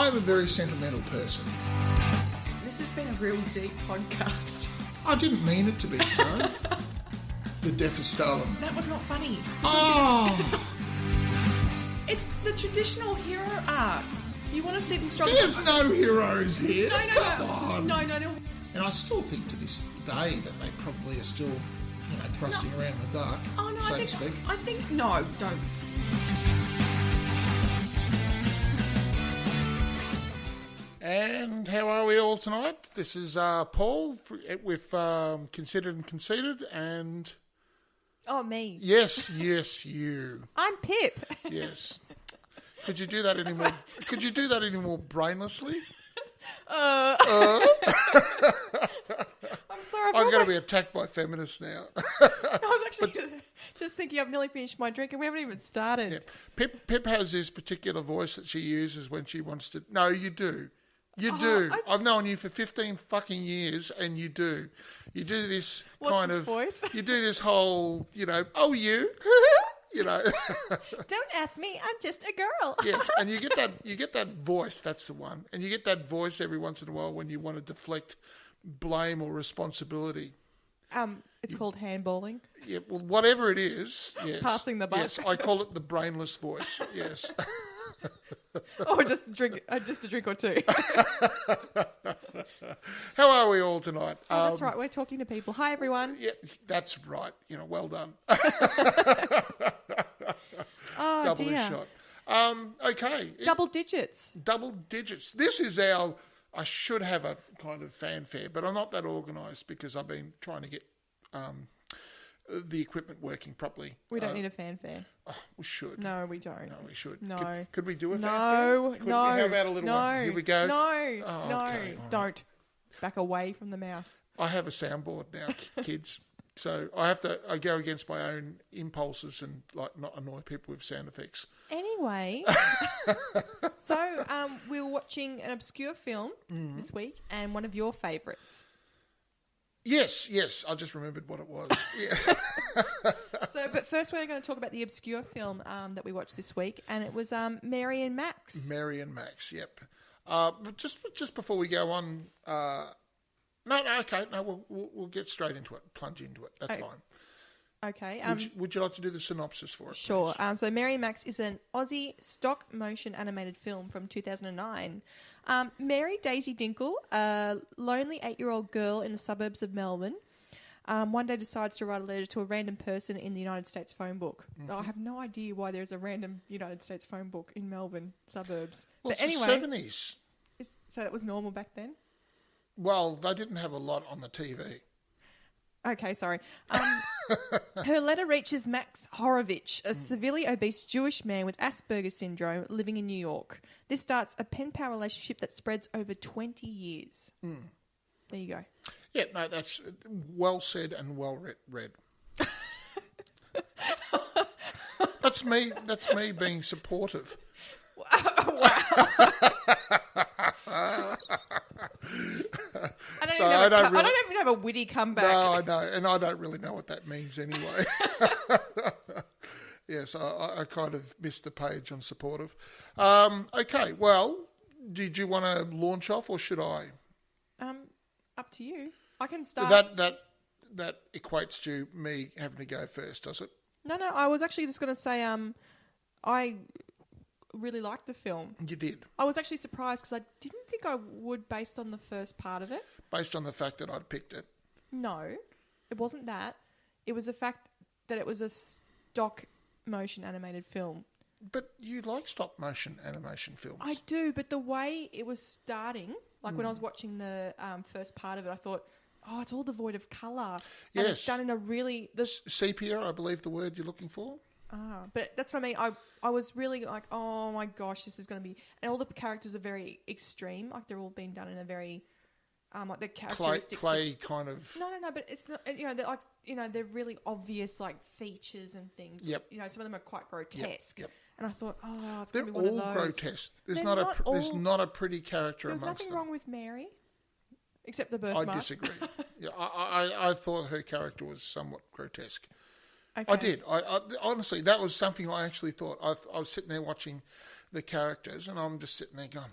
I'm a very sentimental person. This has been a real deep podcast. I didn't mean it to be so. The death of Stalin. That was not funny. Oh! It's the traditional hero arc. You want to see them struggle. There's no heroes here. Come on. No. And I still think to this day that they probably are still, thrusting around in the dark, so to speak. I think, no, don't. And how are we all tonight? This is Paul with Considered and Conceited, and... Oh, me. Yes, you. I'm Pip. Yes. Could you do that any more? Could you do that any more brainlessly? I'm sorry. I'm going to be attacked by feminists now. I was actually just thinking I've nearly finished my drink and we haven't even started. Yeah. Pip has this particular voice that she uses when she wants to... No, you do. You do. I've known you for 15 fucking years, and you do. You do this kind of voice? You do this whole, oh, you, Don't ask me. I'm just a girl. Yes, and you get that voice. That's the one, and you get that voice every once in a while when you want to deflect blame or responsibility. It's called handballing. Yeah, well, whatever it is. Yes. Passing the buck. Yes, I call it the brainless voice. Yes. Or just a drink or two. How are we all tonight? Oh, that's right. We're talking to people. Hi, everyone. Yeah, that's right. Well done. Oh, Double dear. shot. Okay. Double digits. Double digits. This is our... I should have a kind of fanfare, but I'm not that organised because I've been trying to get the equipment working properly. We don't need a fanfare. Oh, we should. No, we don't. No, we should. No. Could we do a fanfare? No. How about a little one? Here we go. No. Oh, no. okay. Don't. Back away from the mouse. I have a soundboard now, kids. So I go against my own impulses and not annoy people with sound effects. Anyway, so we were watching an obscure film this week, and one of your favourites. Yes, I just remembered what it was. Yeah. But first we're going to talk about the obscure film that we watched this week, and it was Mary and Max. Mary and Max, yep. But just before we go on, we'll get straight into it, plunge into it. That's fine. Okay. Would you like to do the synopsis for us? Sure. So Mary and Max is an Aussie stop motion animated film from 2009. Mary Daisy Dinkle, a lonely 8-year-old girl in the suburbs of Melbourne, one day decides to write a letter to a random person in the United States phone book. Mm-hmm. I have no idea why there's a random United States phone book in Melbourne suburbs. Well, but it's anyway, the 70s. So that was normal back then? Well, they didn't have a lot on the TV. Okay, sorry. Her letter reaches Max Horovich, a severely obese Jewish man with Asperger's syndrome living in New York. This starts a pen-pal relationship that spreads over 20 years. There you go. Yeah, no, that's well said and well read. That's me being supportive. Wow. I don't even have a witty comeback. No, I know, and I don't really know what that means anyway. Yes, I kind of missed the page on supportive. Okay, well, did you want to launch off or should I? Up to you. I can start. That equates to me having to go first, does it? No, I was actually just going to say I really liked the film. You did? I was actually surprised because I didn't think I would based on the first part of it. Based on the fact that I'd picked it? No, it wasn't that. It was the fact that it was a stop motion animated film. But you like stop motion animation films. I do, but the way it was starting, like when I was watching the first part of it, I thought, oh, it's all devoid of colour. Yes. And it's done in a really... Sepia, I believe the word you're looking for. But that's what I mean. I was really like, oh my gosh, this is going to be... And all the characters are very extreme. Like they're all being done in a very... like the characteristics... Clay kind of... No, but it's not... they're like... they're really obvious like features and things. Yep. Some of them are quite grotesque. Yep. And I thought, oh, it's going to be one of those. They're all grotesque. There's They're not a pretty character amongst them. There's nothing wrong with Mary, except the birthmark. I disagree. Yeah, I thought her character was somewhat grotesque. Okay. I did. I honestly, that was something I actually thought. I was sitting there watching the characters, and I'm just sitting there going,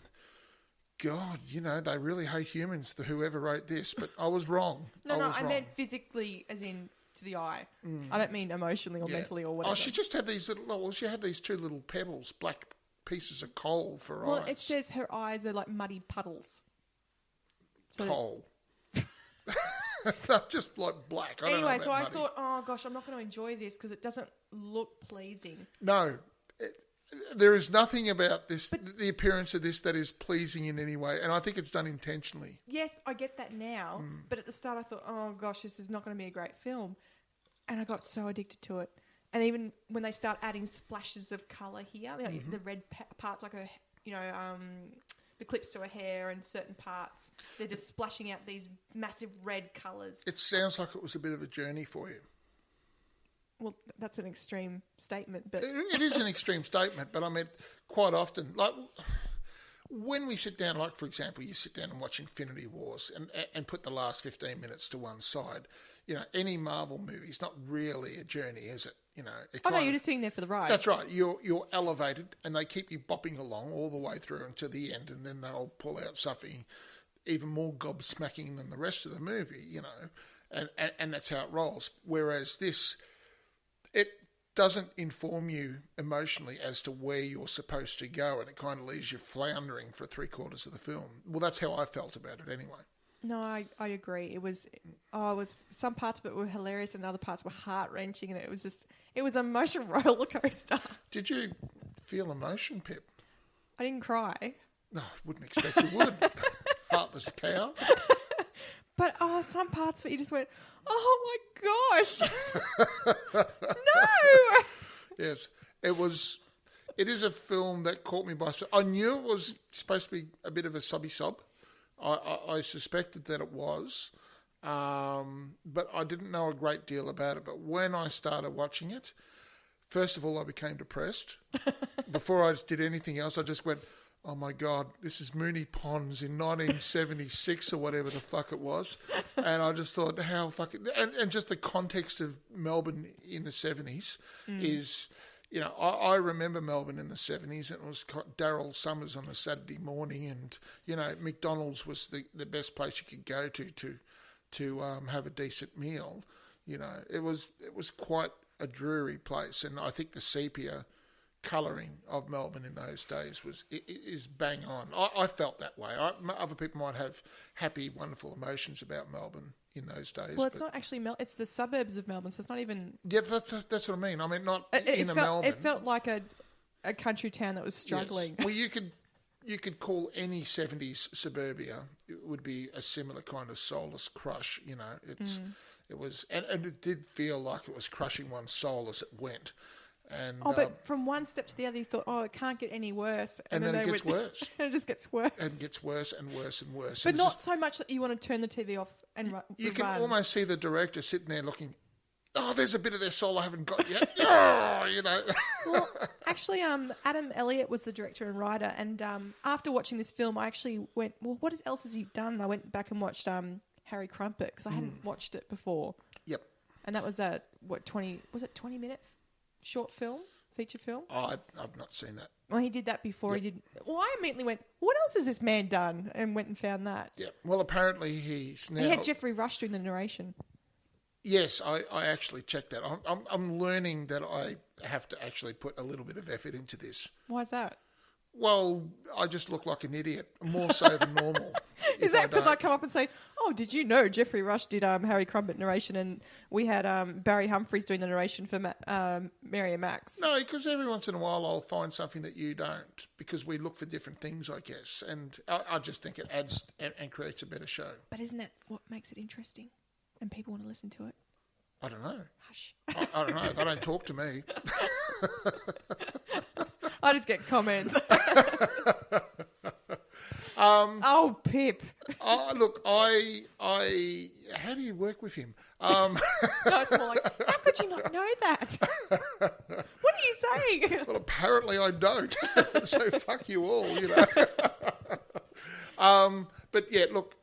God, they really hate humans, whoever wrote this, but I was wrong. I meant physically, as in to the eye. I don't mean emotionally or mentally or whatever. Oh, she just had these she had these two little pebbles, black pieces of coal for eyes. Well, it says her eyes are like muddy puddles. So coal. They're just like black. I don't know about I muddy. thought, oh gosh, I'm not going to enjoy this because it doesn't look pleasing. No. There is nothing about this, the appearance of this, that is pleasing in any way, and I think it's done intentionally. Yes, I get that now, but at the start I thought, oh gosh, this is not going to be a great film, and I got so addicted to it. And even when they start adding splashes of colour here, the red parts, like the clips to her hair and certain parts, they're just splashing out these massive red colours. It sounds like it was a bit of a journey for you. Well, that's an extreme statement, but it is an extreme statement. But I mean, quite often, like when we sit down, like for example, you sit down and watch Infinity Wars and put the last 15 minutes to one side. Any Marvel movie is not really a journey, is it? You're just sitting there for the ride. That's right. You're elevated, and they keep you bopping along all the way through until the end, and then they'll pull out something even more gobsmacking than the rest of the movie. And that's how it rolls. Whereas this. It doesn't inform you emotionally as to where you're supposed to go, and it kind of leaves you floundering for 3/4 of the film. Well, that's how I felt about it anyway. No, I agree. It was some parts of it were hilarious and other parts were heart-wrenching, and it was an emotional roller coaster. Did you feel emotion, Pip? I didn't cry. No, I wouldn't expect you would. Heartless cow. But some parts of it you just went, oh my gosh, no. Yes, it is a film that caught me by. I knew it was supposed to be a bit of a subby sob. I suspected that it was, but I didn't know a great deal about it. But when I started watching it, first of all, I became depressed. Before I did anything else, I just went, oh my God, this is Mooney Ponds in 1976 or whatever the fuck it was. And I just thought, how fucking... And just the context of Melbourne in the 70s is... I remember Melbourne in the 70s, and it was Daryl Summers on a Saturday morning, and, McDonald's was the best place you could go to have a decent meal. It was quite a dreary place, and I think the sepia colouring of Melbourne in those days is bang on. I felt that way. Other people might have happy, wonderful emotions about Melbourne in those days. Well, it's not actually it's the suburbs of Melbourne, so it's not even... Yeah, that's what I mean. I mean, not Melbourne. It felt like a country town that was struggling. Yes. Well, you could call any 70s suburbia, it would be a similar kind of soulless crush, It was, and it did feel like it was crushing one's soul as it went. And, but from one step to the other, you thought, it can't get any worse. And then it gets worse. And it just gets worse. And gets worse and worse and worse. But not so much that you want to turn the TV off and run. You can almost see the director sitting there looking, there's a bit of their soul I haven't got yet. Well, actually, Adam Elliott was the director and writer. And after watching this film, I actually went, well, what else has he done? And I went back and watched Harry Crumpet because I hadn't watched it before. Yep. And that was a 20-minute short film, feature film? Oh, I've not seen that. Well, he did that before. Yep. He did. Well, I immediately went, what else has this man done? And went and found that. Yeah. Well, apparently he's now... He had Jeffrey Rush doing the narration. Yes, I actually checked that. I'm learning that I have to actually put a little bit of effort into this. Why is that? Well, I just look like an idiot, more so than normal. Is that because I come up and say, oh, did you know Jeffrey Rush did Harry Crumpet narration, and we had Barry Humphries doing the narration for Mary and Max? No, because every once in a while I'll find something that you don't, because we look for different things, I guess. And I just think it adds and creates a better show. But isn't that what makes it interesting? And people want to listen to it? I don't know. Hush. I don't know. They don't talk to me. I just get comments. Pip. Look, I. How do you work with him? No, it's more like, how could you not know that? What are you saying? Well, apparently I don't. So fuck you all, But yeah, look,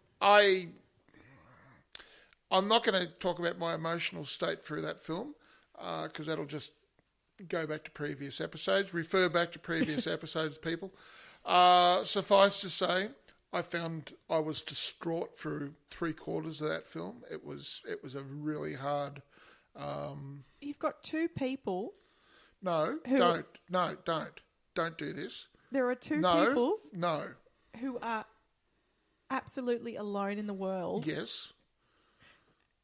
I'm not going to talk about my emotional state through that film because that'll just go back to previous episodes. Refer back to previous episodes, people. Suffice to say, I found I was distraught through 3/4 of that film. It was a really hard. You've got two people. Don't do this. There are two people who are absolutely alone in the world. Yes.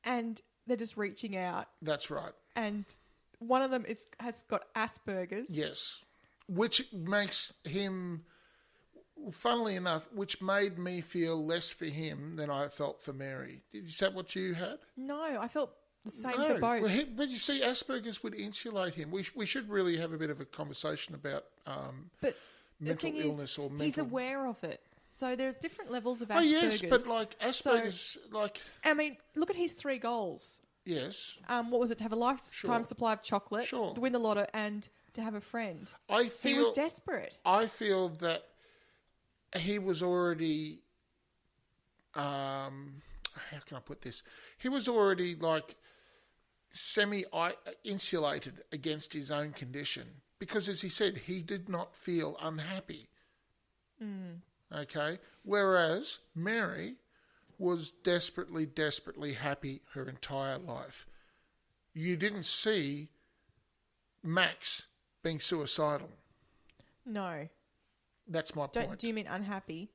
And they're just reaching out. That's right. And one of them has got Asperger's. Yes. Which makes him, funnily enough, which made me feel less for him than I felt for Mary. Is that what you had? No, I felt the same for both. Well, but you see, Asperger's would insulate him. We should really have a bit of a conversation about mental illness or mental... He's aware of it. So there's different levels of Asperger's. Oh, yes, but like Asperger's, I mean, look at his 3 goals. Yes. What was it? To have a lifetime supply of chocolate, to win the lotto, and to have a friend. He was desperate. I feel that he was already... how can I put this? He was already semi-insulated against his own condition because, as he said, he did not feel unhappy. Okay? Whereas Mary was desperately, desperately happy her entire life. You didn't see Max being suicidal. No. That's my point. Do you mean unhappy?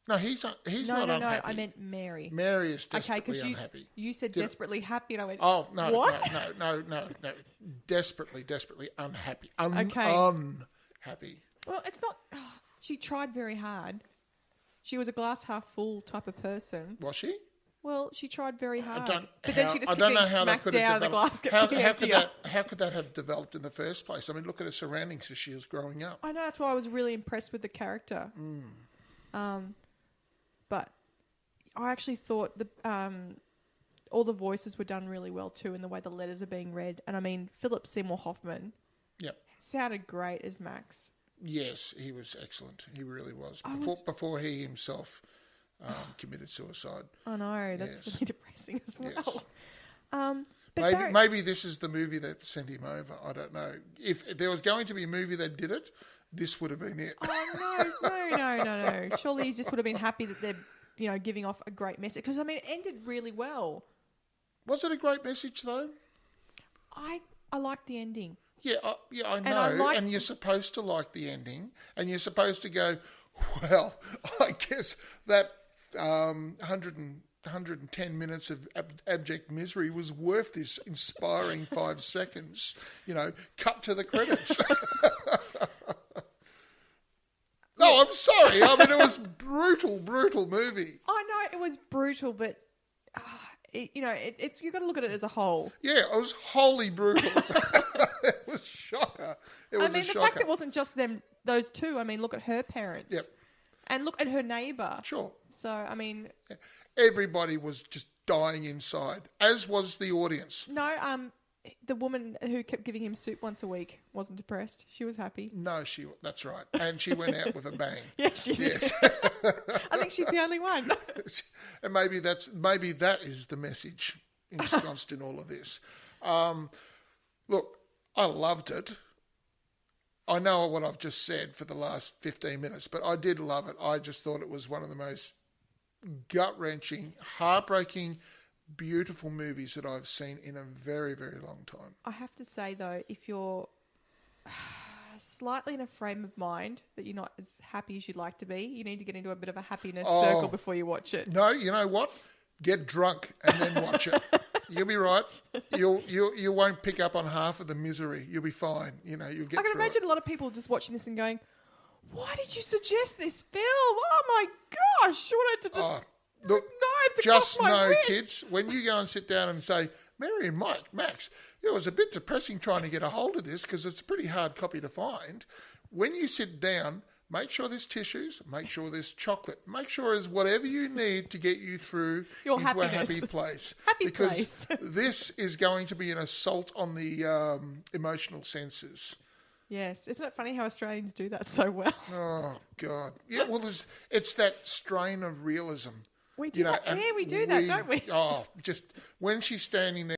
No, he's not unhappy. No, I meant Mary. Mary is desperately unhappy. You said desperately happy, and I went, oh, no, what? No. Desperately, desperately unhappy. Okay. Unhappy. Well, it's not... she tried very hard. She was a glass half full type of person. Was she? Well, she tried very hard. But then she just kept getting smacked down the glass. How could that have developed in the first place? I mean, look at her surroundings as she was growing up. I know, that's why I was really impressed with the character. But I actually thought all the voices were done really well too, in the way the letters are being read. And I mean, Philip Seymour Hoffman sounded great as Max. Yes, he was excellent. He really was. Before he himself committed suicide. I know, that's really depressing as well. Yes. Maybe this is the movie that sent him over. I don't know. If there was going to be a movie that did it, this would have been it. Oh, no. Surely he just would have been happy that they're, giving off a great message. Because, I mean, it ended really well. Was it a great message, though? I liked the ending. Yeah, I know. And you're supposed to like the ending. And you're supposed to go, well, I guess that 110 minutes of abject misery was worth this inspiring 5 seconds. Cut to the credits. No, I'm sorry. I mean, it was brutal movie. I know it was brutal, but it's you've got to look at it as a whole. Yeah, it was wholly brutal. It was shocker. The fact it wasn't just those two. I mean, look at her parents. Yep. And look at her neighbour. Sure. So, I mean... Everybody was just dying inside, as was the audience. No, the woman who kept giving him soup once a week wasn't depressed. She was happy. No, that's right. And she went out with a bang. Yes, she did. I think she's the only one. And maybe that is the message ensconced in all of this. Look, I loved it. I know what I've just said for the last 15 minutes, but I did love it. I just thought it was one of the most gut-wrenching, heartbreaking, beautiful movies that I've seen in a very, very long time. I have to say, though, if you're slightly in a frame of mind that you're not as happy as you'd like to be, you need to get into a bit of a happiness circle before you watch it. No, you know what? Get drunk and then watch it. You'll be right. You won't pick up on half of the misery. You'll be fine. You'll get. I can imagine a lot of people just watching this and going, "Why did you suggest this film? Oh my gosh! You wanted to just look, knives just across my wrist." Kids, when you go and sit down and say, "Mary and Max, it was a bit depressing trying to get a hold of this because it's a pretty hard copy to find." When you sit down, make sure there's tissues, make sure there's chocolate, make sure there's whatever you need to get you through your into happiness. a happy place. Because this is going to be an assault on the emotional senses. Yes. Isn't it funny how Australians do that so well? Oh, God. Yeah, well, it's that strain of realism. We do that. Yeah, we do that, don't we? Just when she's standing there